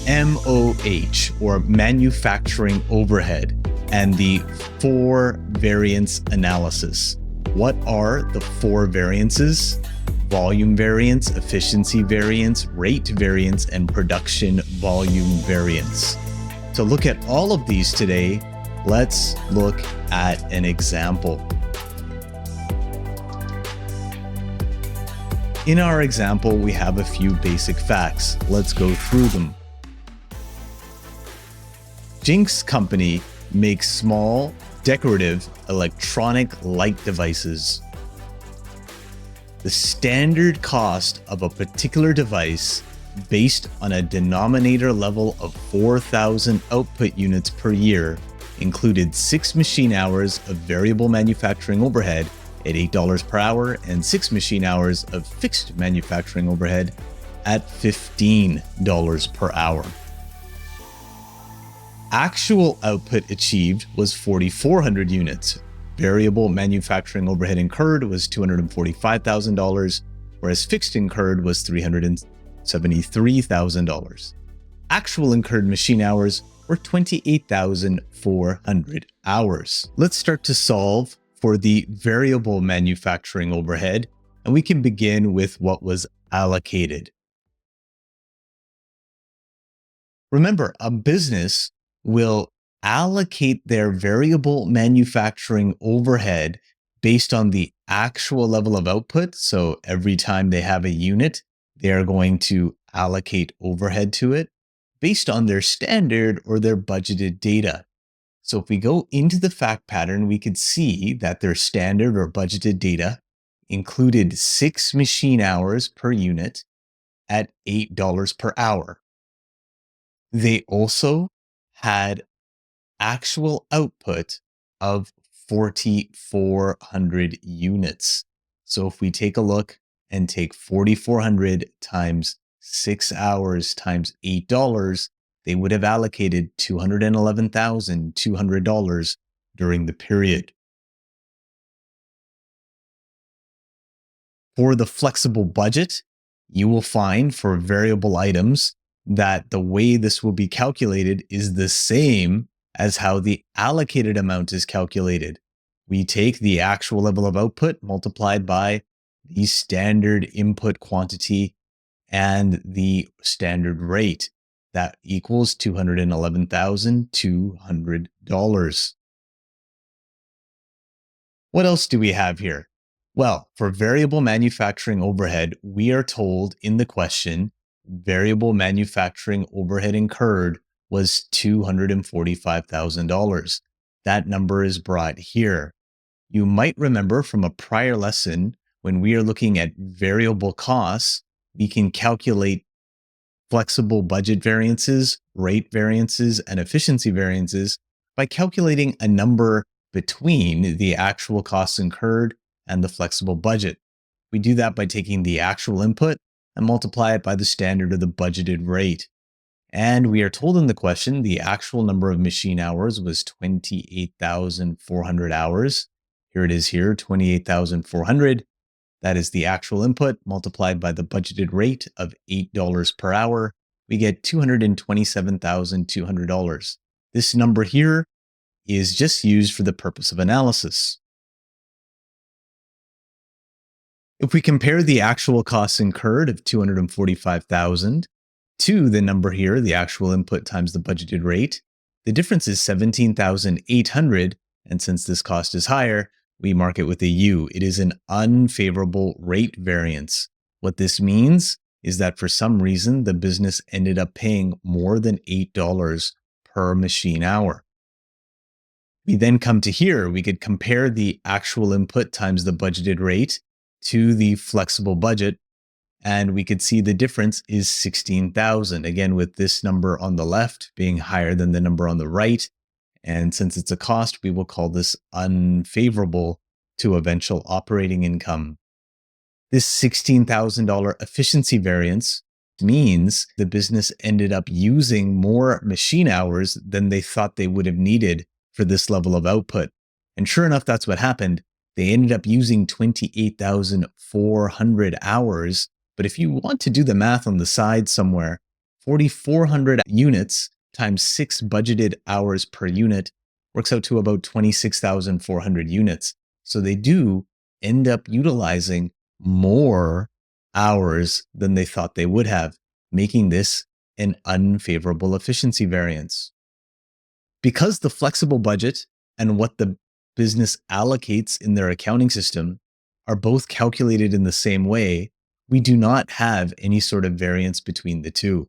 MOH, or manufacturing overhead, and the four variance analysis. What are the four variances? Volume variance, efficiency variance, rate variance, and production volume variance. To look at all of these today, let's look at an example. In our example, we have a few basic facts. Let's go through them. Jinx Company makes small, decorative, electronic light devices. The standard cost of a particular device based on a denominator level of 4,000 output units per year included 6 machine hours of variable manufacturing overhead at $8 per hour and 6 machine hours of fixed manufacturing overhead at $15 per hour. Actual output achieved was 4,400 units. Variable manufacturing overhead incurred was $245,000, whereas fixed incurred was $373,000. Actual incurred machine hours were 28,400 hours. Let's start to solve for the variable manufacturing overhead, and we can begin with what was allocated. Remember, a business will allocate their variable manufacturing overhead based on the actual level of output. So every time they have a unit, they're going to allocate overhead to it based on their standard or their budgeted data. So if we go into the fact pattern, we could see that their standard or budgeted data included 6 machine hours per unit at $8 per hour. They also had actual output of 4,400 units. So if we take a look and take 4,400 times 6 hours times $8, they would have allocated $211,200 during the period. For the flexible budget, you will find for variable items that the way this will be calculated is the same as how the allocated amount is calculated. We take the actual level of output multiplied by the standard input quantity and the standard rate. That equals $211,200. What else do we have here? Well, for variable manufacturing overhead, we are told in the question, variable manufacturing overhead incurred was $245,000. That number is brought here. You might remember from a prior lesson, when we are looking at variable costs, we can calculate flexible budget variances, rate variances, and efficiency variances by calculating a number between the actual costs incurred and the flexible budget. We do that by taking the actual input and multiply it by the standard or the budgeted rate. And we are told in the question, the actual number of machine hours was 28,400 hours. Here it is here, 28,400. That is the actual input multiplied by the budgeted rate of $8 per hour. We get $227,200. This number here is just used for the purpose of analysis. If we compare the actual costs incurred of $245,000 to the number here, the actual input times the budgeted rate, the difference is $17,800. And since this cost is higher, we mark it with a U. It is an unfavorable rate variance. What this means is that for some reason, the business ended up paying more than $8 per machine hour. We then come to here, we could compare the actual input times the budgeted rate to the flexible budget, and we could see the difference is 16,000. Again, with this number on the left being higher than the number on the right. And since it's a cost, we will call this unfavorable to eventual operating income. This $16,000 efficiency variance means the business ended up using more machine hours than they thought they would have needed for this level of output. And sure enough, that's what happened. They ended up using 28,400 hours. But if you want to do the math on the side somewhere, 4,400 units times 6 budgeted hours per unit works out to about 26,400 units. So they do end up utilizing more hours than they thought they would have, making this an unfavorable efficiency variance. Because the flexible budget and what the business allocates in their accounting system are both calculated in the same way, we do not have any sort of variance between the two.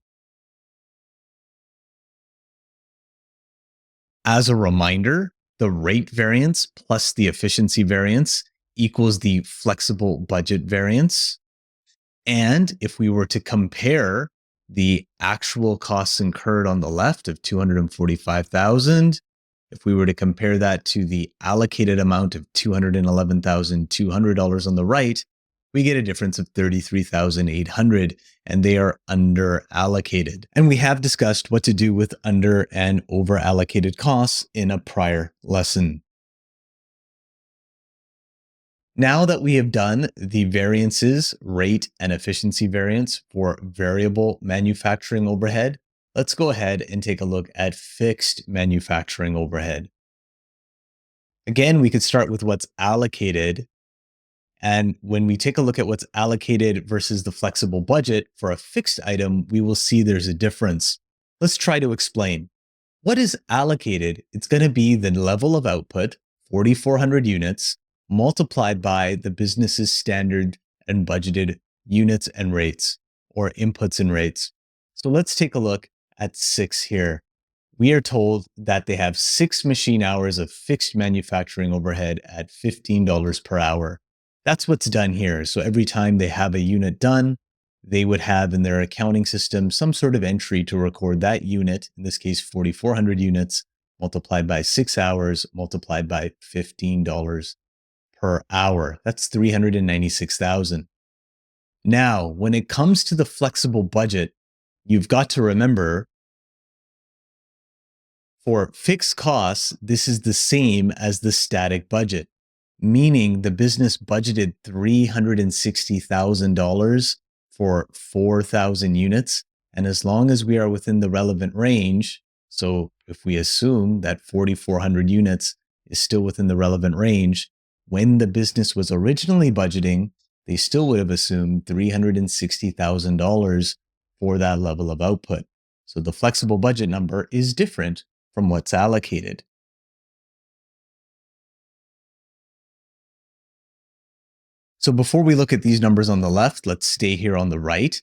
As a reminder, the rate variance plus the efficiency variance equals the flexible budget variance. And if we were to compare the actual costs incurred on the left of 245,000, if we were to compare that to the allocated amount of $211,200 on the right, we get a difference of 33,800, and they are under allocated. And we have discussed what to do with under and over allocated costs in a prior lesson. Now that we have done the variances, rate, and efficiency variance for variable manufacturing overhead, let's go ahead and take a look at fixed manufacturing overhead. Again, we could start with what's allocated. And when we take a look at what's allocated versus the flexible budget for a fixed item, we will see there's a difference. Let's try to explain. What is allocated? It's going to be the level of output, 4,400 units, multiplied by the business's standard and budgeted units and rates, or inputs and rates. So let's take a look at 6 here. We are told that they have 6 machine hours of fixed manufacturing overhead at $15 per hour. That's what's done here. So every time they have a unit done, they would have in their accounting system some sort of entry to record that unit, in this case, 4,400 units, multiplied by 6 hours, multiplied by $15 per hour. That's 396,000. Now, when it comes to the flexible budget, you've got to remember for fixed costs, this is the same as the static budget, meaning the business budgeted $360,000 for 4,000 units. And as long as we are within the relevant range, so if we assume that 4,400 units is still within the relevant range, when the business was originally budgeting, they still would have assumed $360,000 for that level of output. So the flexible budget number is different from what's allocated. So before we look at these numbers on the left, let's stay here on the right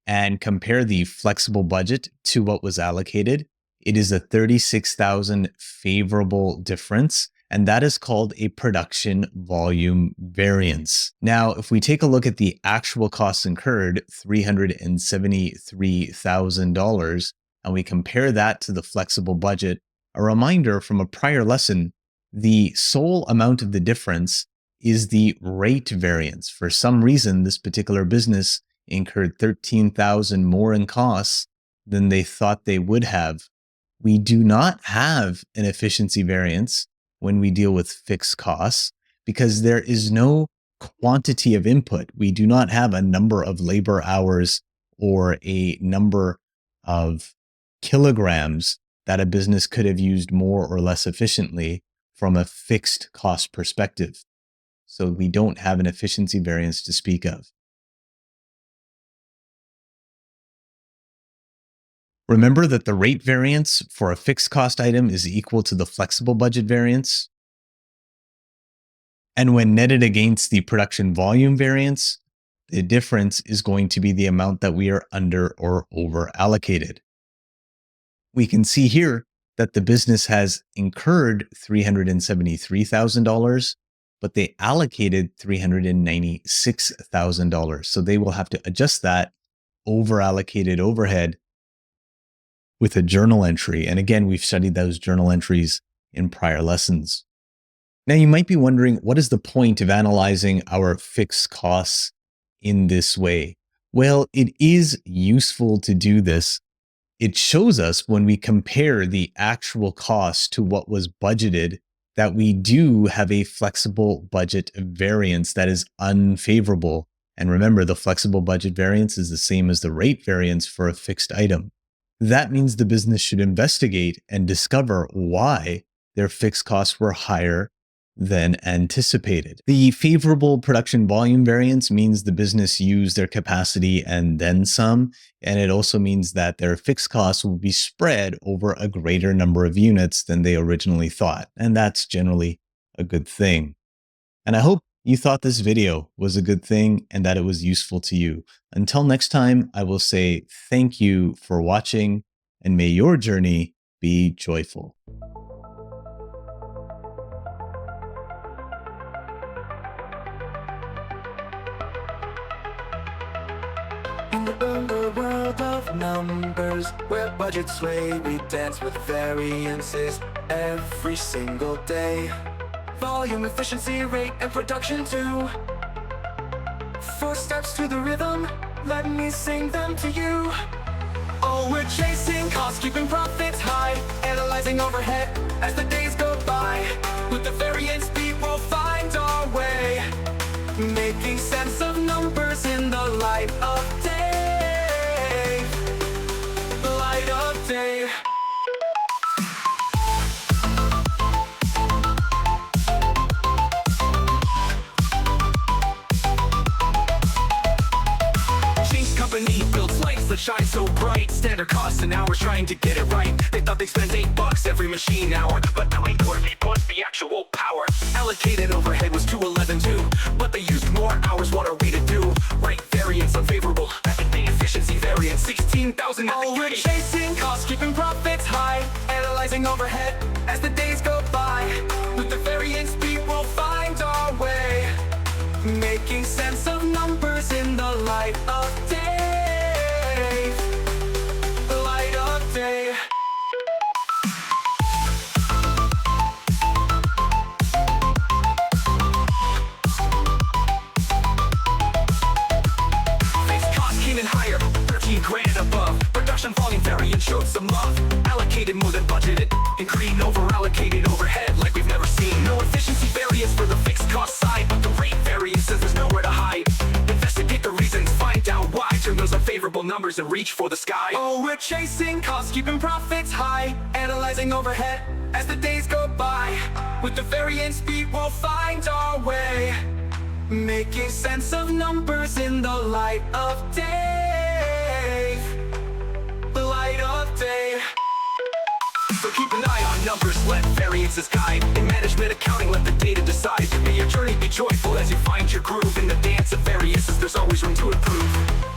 and compare the flexible budget to what was allocated. It is a 36,000 favorable difference, and that is called a production volume variance. Now, if we take a look at the actual costs incurred, $373,000, and we compare that to the flexible budget, a reminder from a prior lesson, the sole amount of the difference is the rate variance. For some reason, this particular business incurred $13,000 more in costs than they thought they would have. We do not have an efficiency variance when we deal with fixed costs because there is no quantity of input. We do not have a number of labor hours or a number of kilograms that a business could have used more or less efficiently from a fixed cost perspective. So we don't have an efficiency variance to speak of. Remember that the rate variance for a fixed cost item is equal to the flexible budget variance. And when netted against the production volume variance, the difference is going to be the amount that we are under or over allocated. We can see here that the business has incurred $373,000, but they allocated $396,000. So they will have to adjust that over allocated overhead with a journal entry. And again, we've studied those journal entries in prior lessons. Now, you might be wondering, what is the point of analyzing our fixed costs in this way? Well, it is useful to do this. It shows us when we compare the actual cost to what was budgeted that we do have a flexible budget variance that is unfavorable. And remember, the flexible budget variance is the same as the rate variance for a fixed item. That means the business should investigate and discover why their fixed costs were higher than anticipated. The favorable production volume variance means the business used their capacity and then some, and it also means that their fixed costs will be spread over a greater number of units than they originally thought, and that's generally a good thing. And I hope you thought this video was a good thing and that it was useful to you. Until next time, I will say thank you for watching, and may your journey be joyful. In the world of numbers, where budgets sway, we dance with variances every single day. Volume, efficiency, rate, and production too. 4 steps to the rhythm, let me sing them to you. Oh, we're chasing costs, keeping profits high, analyzing overhead as the days go by. With the variance beat, we'll find our way, making sense of numbers in the light of day. The light of day. Company builds lights that shine so bright. Standard costs and hours trying to get it right. They thought they spent $8 every machine hour, but now they put the actual power. Allocated overhead was $211 too, but they used more hours. What are we to do? Right, variance unfavorable. Everything efficiency variance 16,000. Oh, we're chasing costs, keeping profits high, analyzing overhead as the days go by. With the variance beat, we'll find our way, making sense of numbers in the light of day. The light of day. Fixed cost came in higher, 13 grand above. Production volume variance showed some love. Allocated more than budgeted, and green over allocated overhead like we've never seen. No efficiency variance for the fixed cost side, but the rate variance says there's nowhere to hide. Investigate the reasons, find out why. Turn those unfavorable numbers and reach for the sky. Oh, we're chasing costs, keeping profits high, analyzing overhead as the days go by. With the variance beat, we'll find our way, making sense of numbers in the light of day. The light of day. So keep an eye on numbers, let variances guide. In management accounting, let the data decide. May your journey be joyful as you find your groove. In the dance of variances, there's always room to improve.